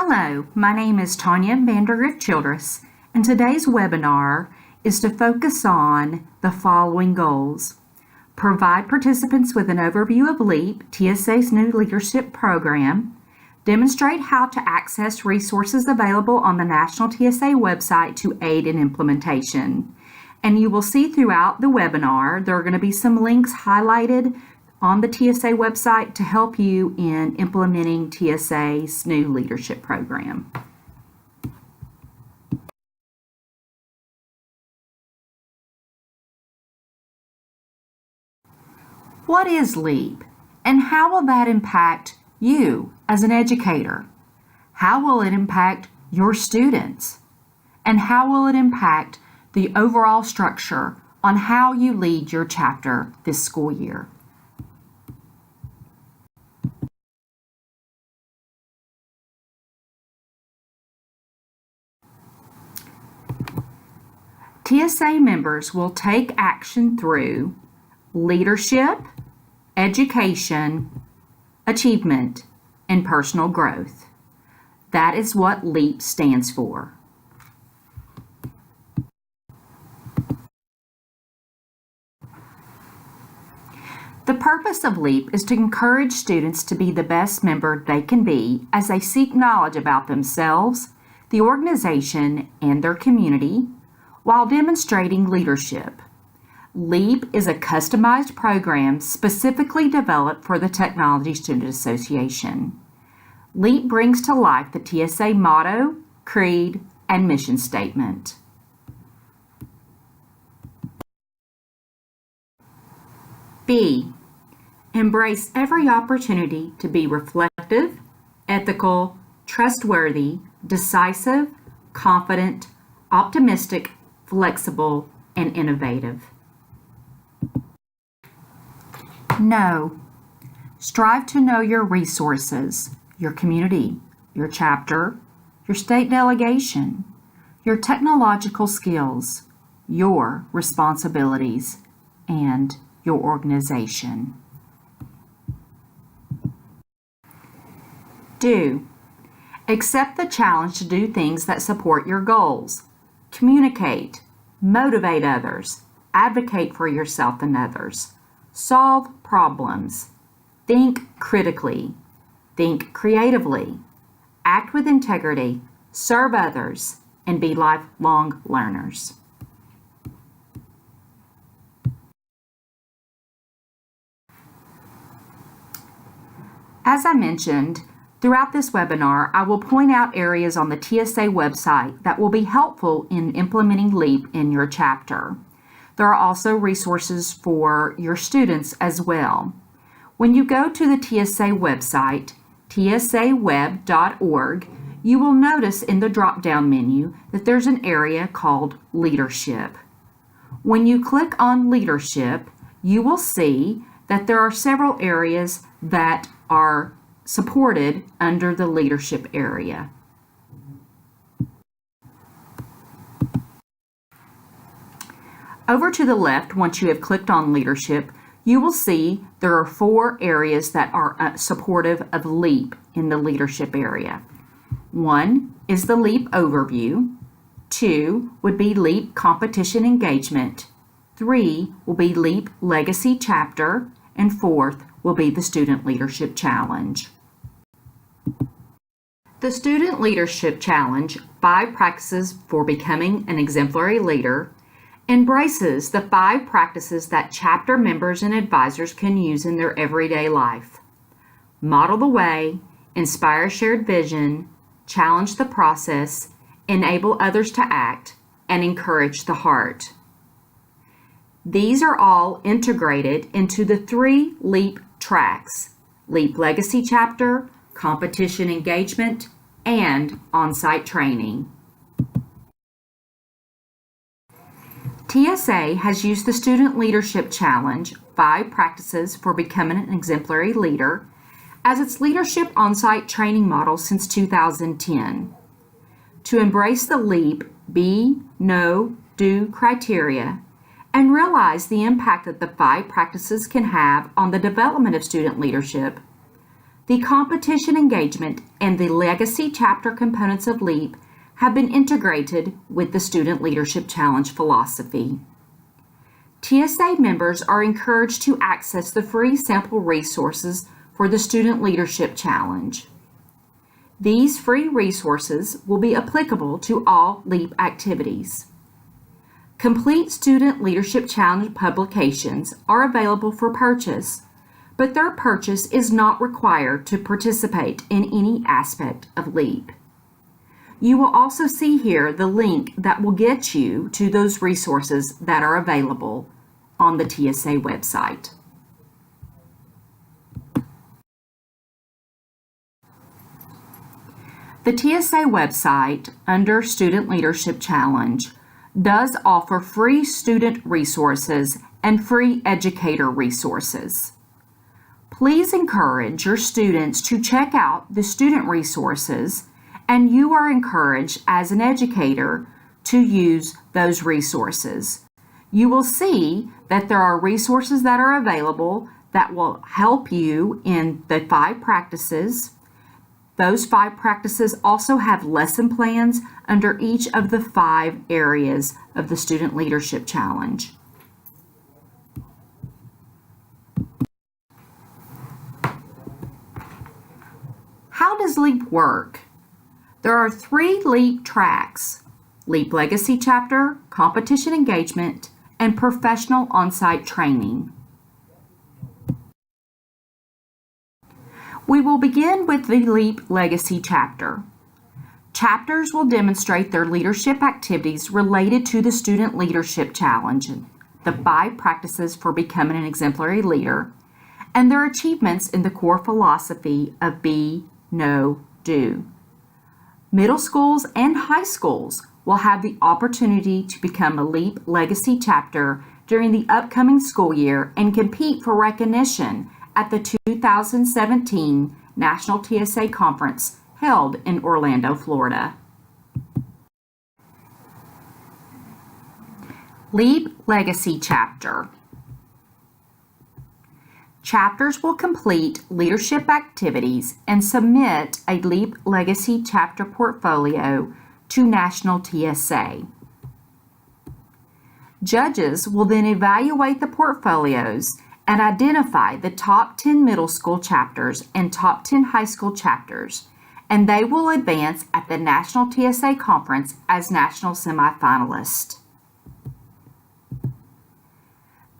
Hello, my name is Tanya Vandergrift-Childress, and today's webinar is to focus on the following goals. Provide participants with an overview of LEAP, TSA's new leadership program. Demonstrate how to access resources available on the National TSA website to aid in implementation. And you will see throughout the webinar, there are going to be some links highlighted on the TSA website to help you in implementing TSA's new leadership program. What is LEAP, and how will that impact you as an educator? How will it impact your students? And how will it impact the overall structure on how you lead your chapter this school year? TSA members will take action through leadership, education, achievement, and personal growth. That is what LEAP stands for. The purpose of LEAP is to encourage students to be the best member they can be as they seek knowledge about themselves, the organization, and their community, while demonstrating leadership. LEAP is a customized program specifically developed for the Technology Student Association. LEAP brings to life the TSA motto, creed, and mission statement. B. Embrace every opportunity to be reflective, ethical, trustworthy, decisive, confident, optimistic, flexible, and innovative. No. Strive to know your resources, your community, your chapter, your state delegation, your technological skills, your responsibilities, and your organization. Do. Accept the challenge to do things that support your goals. Communicate, motivate others, advocate for yourself and others, solve problems, think critically, think creatively, act with integrity, serve others, and be lifelong learners. As I mentioned, throughout this webinar, I will point out areas on the TSA website that will be helpful in implementing LEAP in your chapter. There are also resources for your students as well. When you go to the TSA website, tsaweb.org, you will notice in the drop-down menu that there's an area called Leadership. When you click on Leadership, you will see that there are several areas that are supported under the leadership area. Over to the left, once you have clicked on leadership, you will see there are 4 areas that are supportive of LEAP in the leadership area. 1 is the LEAP overview. 2 would be LEAP competition engagement. 3 will be LEAP legacy chapter. And 4th will be the Student Leadership Challenge. The Student Leadership Challenge, 5 Practices for Becoming an Exemplary Leader, embraces the 5 practices that chapter members and advisors can use in their everyday life. Model the way, inspire shared vision, challenge the process, enable others to act, and encourage the heart. These are all integrated into the 3 LEAP tracks: LEAP Legacy Chapter, Competition Engagement, and On-Site Training. TSA has used the Student Leadership Challenge, 5 Practices for Becoming an Exemplary Leader, as its leadership on-site training model since 2010. To embrace the LEAP Be, Know, Do criteria, and realize the impact that the 5 practices can have on the development of student leadership, The competition engagement and the legacy chapter components of LEAP have been integrated with the Student Leadership Challenge philosophy. TSA members are encouraged to access the free sample resources for the Student Leadership Challenge. These free resources will be applicable to all LEAP activities. Complete Student Leadership Challenge publications are available for purchase, but their purchase is not required to participate in any aspect of LEAP. You will also see here the link that will get you to those resources that are available on the TSA website. The TSA website, under Student Leadership Challenge, does offer free student resources and free educator resources. Please encourage your students to check out the student resources, and you are encouraged as an educator to use those resources. You will see that there are resources that are available that will help you in the 5 practices. Those 5 practices also have lesson plans under each of the 5 areas of the Student Leadership Challenge. How does LEAP work? There are 3 LEAP tracks: LEAP Legacy Chapter, Competition Engagement, and Professional On-Site Training. We will begin with the LEAP Legacy Chapter. Chapters will demonstrate their leadership activities related to the Student Leadership Challenge, the 5 practices for becoming an exemplary leader, and their achievements in the core philosophy of Be, Know, Do. Middle schools and high schools will have the opportunity to become a LEAP Legacy Chapter during the upcoming school year and compete for recognition at the 2017 National TSA Conference held in Orlando, Florida. LEAP Legacy Chapter. Chapters will complete leadership activities and submit a LEAP Legacy Chapter portfolio to National TSA. Judges will then evaluate the portfolios and identify the top 10 middle school chapters and top 10 high school chapters, and they will advance at the National TSA Conference as national semifinalists.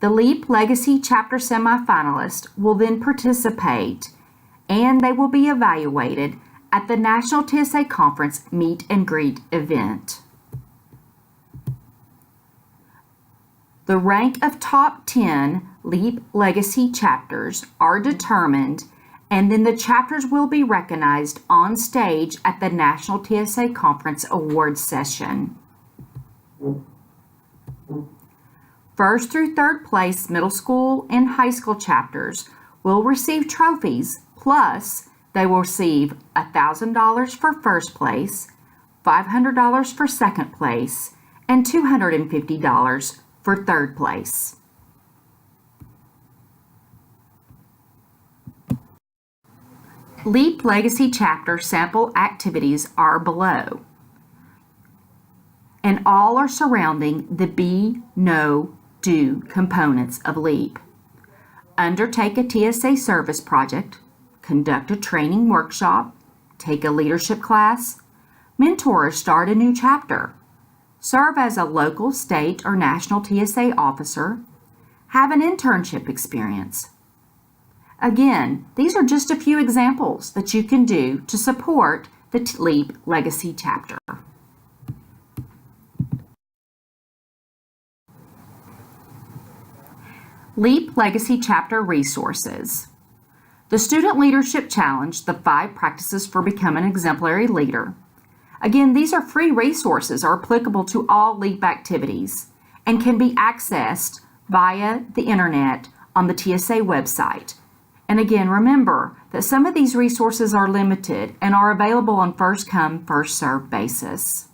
The LEAP Legacy Chapter semifinalists will then participate, and they will be evaluated at the National TSA Conference Meet and Greet event. The rank of top 10 LEAP Legacy chapters are determined, and then the chapters will be recognized on stage at the National TSA Conference Awards session. First through third place middle school and high school chapters will receive trophies, plus they will receive $1,000 for first place, $500 for second place, and $250 for third place. LEAP Legacy Chapter sample activities are below, and all are surrounding the Be, Know, Do components of LEAP. Undertake a TSA service project, conduct a training workshop, take a leadership class, mentor or start a new chapter, serve as a local, state, or national TSA officer, have an internship experience. Again, these are just a few examples that you can do to support the LEAP Legacy Chapter. LEAP Legacy Chapter resources. The Student Leadership Challenge, the 5 practices for becoming an exemplary leader. Again, these are free resources are applicable to all LEAP activities and can be accessed via the internet on the TSA website. And again, remember that some of these resources are limited and are available on first-come, first-served basis.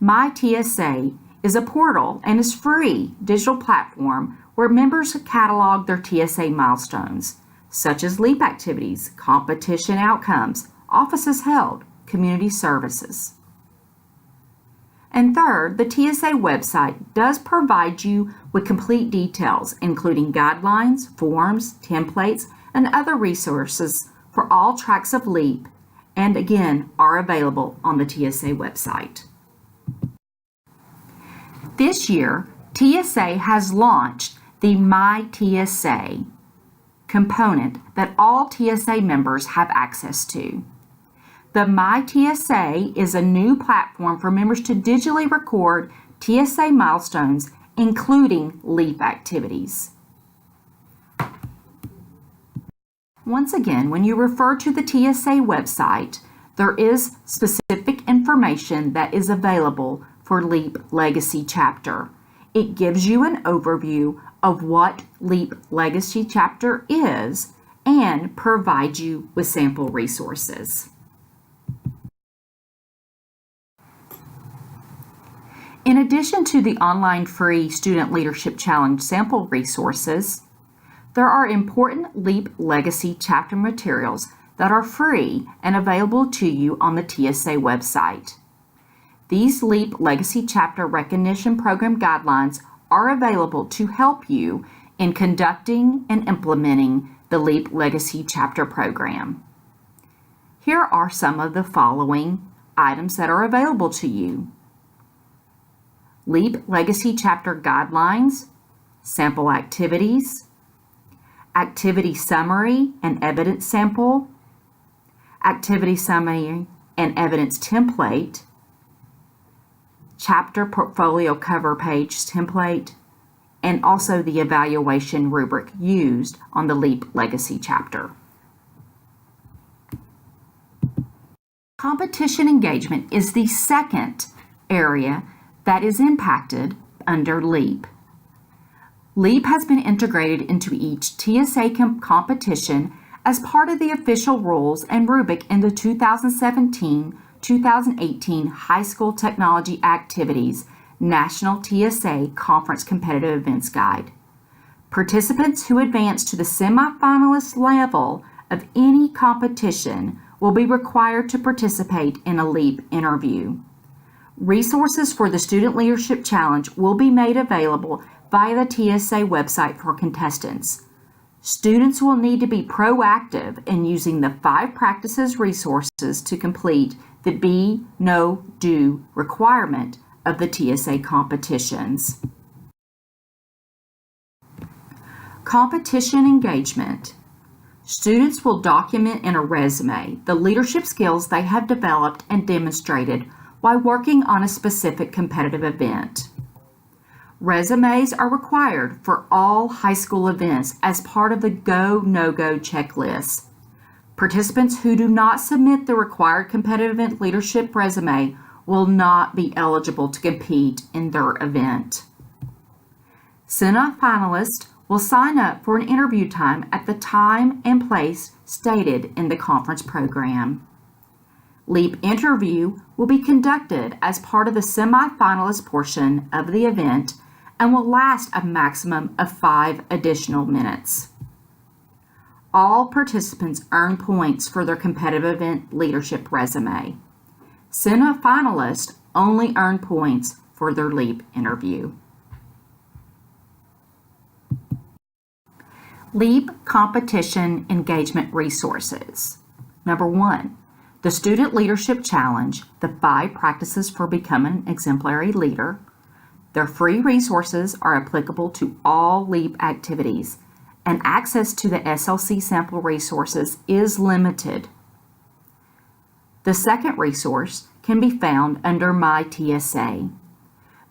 My TSA is a portal and is free digital platform where members catalog their TSA milestones, such as LEAP activities, competition outcomes, offices held, community services. And third, the TSA website does provide you with complete details, including guidelines, forms, templates, and other resources for all tracks of LEAP, and again, are available on the TSA website. This year, TSA has launched the MyTSA component that all TSA members have access to. The MyTSA is a new platform for members to digitally record TSA milestones, including LEAP activities. Once again, when you refer to the TSA website, there is specific information that is available for LEAP Legacy Chapter. It gives you an overview of what LEAP Legacy Chapter is and provides you with sample resources. In addition to the online free Student Leadership Challenge sample resources, there are important LEAP Legacy Chapter materials that are free and available to you on the TSA website. These LEAP Legacy Chapter Recognition Program guidelines are available to help you in conducting and implementing the LEAP Legacy Chapter program. Here are some of the following items that are available to you: LEAP Legacy Chapter Guidelines, Sample Activities, Activity Summary and Evidence Sample, Activity Summary and Evidence Template, Chapter Portfolio Cover Page Template, and also the evaluation rubric used on the LEAP Legacy Chapter. Competition engagement is the second area that is impacted under LEAP. LEAP has been integrated into each TSA competition as part of the official rules and rubric in the 2017-2018 High School Technology Activities National TSA Conference Competitive Events Guide. Participants who advance to the semifinalist level of any competition will be required to participate in a LEAP interview. Resources for the Student Leadership Challenge will be made available via the TSA website for contestants. Students will need to be proactive in using the 5 practices resources to complete the Be, Know, Do requirement of the TSA competitions. Competition engagement. Students will document in a resume the leadership skills they have developed and demonstrated while working on a specific competitive event. Resumes are required for all high school events as part of the Go, No-Go checklist. Participants who do not submit the required competitive event leadership resume will not be eligible to compete in their event. Semifinalists will sign up for an interview time at the time and place stated in the conference program. LEAP interview will be conducted as part of the semifinalist portion of the event and will last a maximum of 5 additional minutes. All participants earn points for their competitive event leadership resume. Semifinalists only earn points for their LEAP interview. LEAP competition engagement resources. Number 1. The Student Leadership Challenge, the 5 practices for becoming an exemplary leader. Their free resources are applicable to all LEAP activities, and access to the SLC sample resources is limited. The second resource can be found under MyTSA.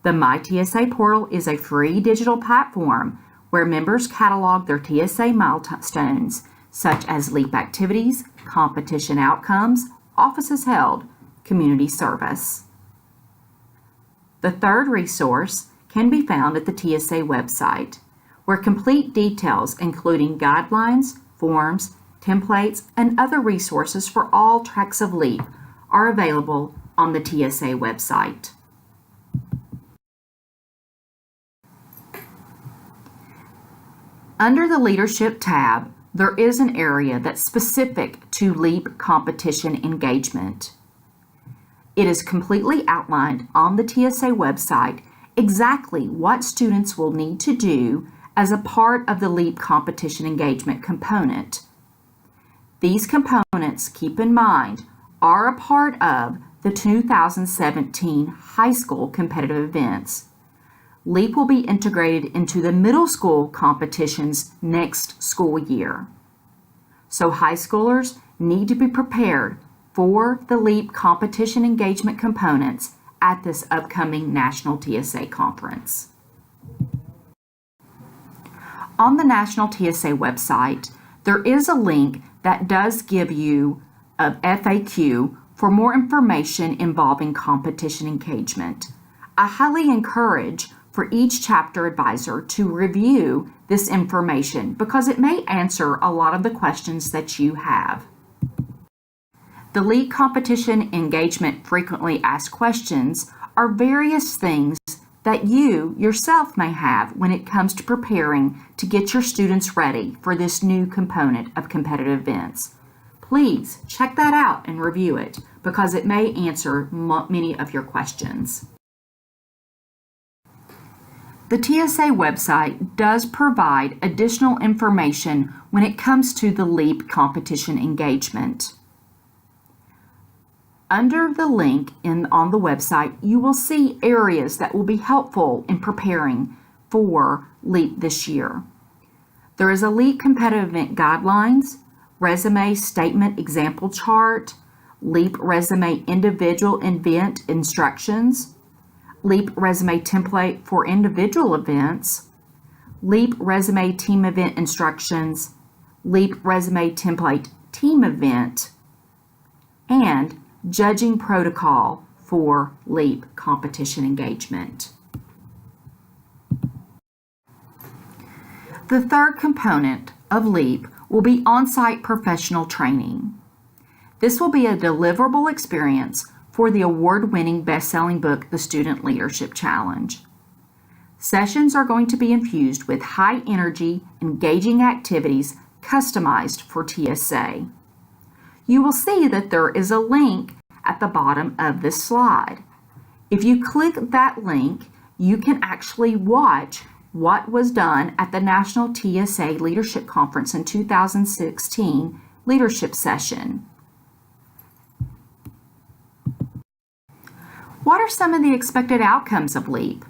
The MyTSA portal is a free digital platform where members catalog their TSA milestones, such as LEAP activities, competition outcomes, offices held, community service. The third resource can be found at the TSA website, where complete details including guidelines, forms, templates, and other resources for all tracks of LEAP are available on the TSA website. Under the Leadership tab, there is an area that's specific to LEAP competition engagement. It is completely outlined on the TSA website exactly what students will need to do as a part of the LEAP competition engagement component. These components, keep in mind, are a part of the 2017 high school competitive events. LEAP will be integrated into the middle school competitions next school year. So high schoolers need to be prepared for the LEAP competition engagement components at this upcoming National TSA Conference. On the National TSA website, there is a link that does give you a FAQ for more information involving competition engagement. I highly encourage for each chapter advisor to review this information because it may answer a lot of the questions that you have. The LEAP competition engagement frequently asked questions are various things that you yourself may have when it comes to preparing to get your students ready for this new component of competitive events. Please check that out and review it because it may answer many of your questions. The TSA website does provide additional information when it comes to the LEAP competition engagement. Under the link on the website, you will see areas that will be helpful in preparing for LEAP this year. There is a LEAP competitive event guidelines, resume statement example chart, LEAP resume individual event instructions, LEAP resume template for individual events, LEAP resume team event instructions, LEAP resume template team event, and judging protocol for LEAP competition engagement. The third component of LEAP will be on-site professional training. This will be a deliverable experience for the award-winning best-selling book, The Student Leadership Challenge. Sessions are going to be infused with high-energy, engaging activities customized for TSA. You will see that there is a link at the bottom of this slide. If you click that link, you can actually watch what was done at the National TSA Leadership Conference in 2016 leadership session. What are some of the expected outcomes of LEAP?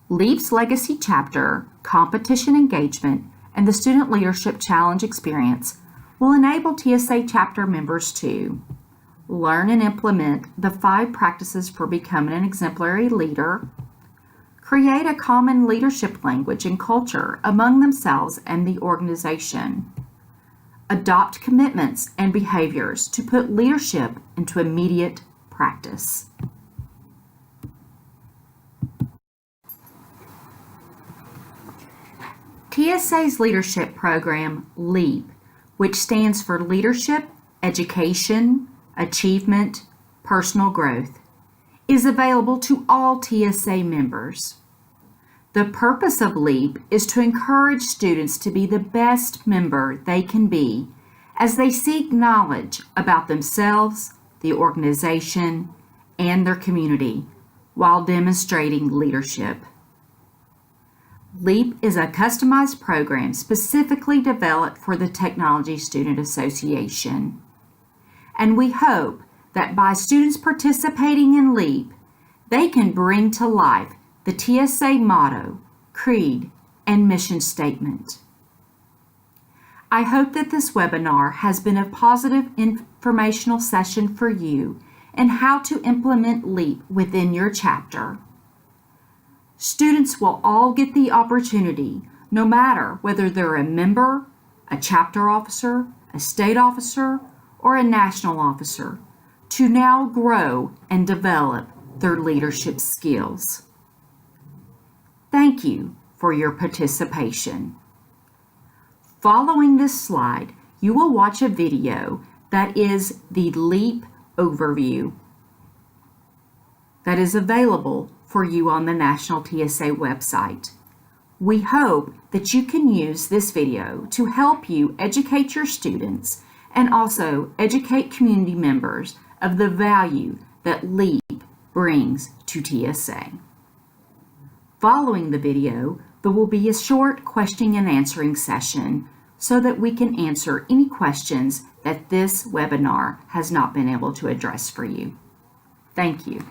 LEAP's legacy chapter, competition engagement, and the Student Leadership Challenge experience will enable TSA chapter members to learn and implement the 5 practices for becoming an exemplary leader, create a common leadership language and culture among themselves and the organization, adopt commitments and behaviors to put leadership into immediate practice. TSA's leadership program, LEAP, which stands for Leadership, Education, Achievement, Personal Growth, is available to all TSA members. The purpose of LEAP is to encourage students to be the best member they can be as they seek knowledge about themselves, the organization, and their community while demonstrating leadership. LEAP is a customized program specifically developed for the Technology Student Association. And we hope that by students participating in LEAP, they can bring to life the TSA motto, creed, and mission statement. I hope that this webinar has been a positive informational session for you in how to implement LEAP within your chapter. Students will all get the opportunity, no matter whether they're a member, a chapter officer, a state officer, or a national officer, to now grow and develop their leadership skills. Thank you for your participation. Following this slide, you will watch a video that is the LEAP overview that is available for you on the National TSA website. We hope that you can use this video to help you educate your students and also educate community members of the value that LEAP brings to TSA. Following the video, there will be a short question and answering session so that we can answer any questions that this webinar has not been able to address for you. Thank you.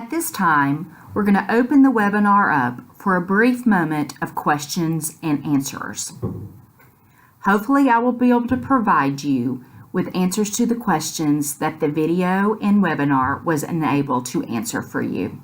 At this time, we're going to open the webinar up for a brief moment of questions and answers. Hopefully, I will be able to provide you with answers to the questions that the video and webinar was unable to answer for you.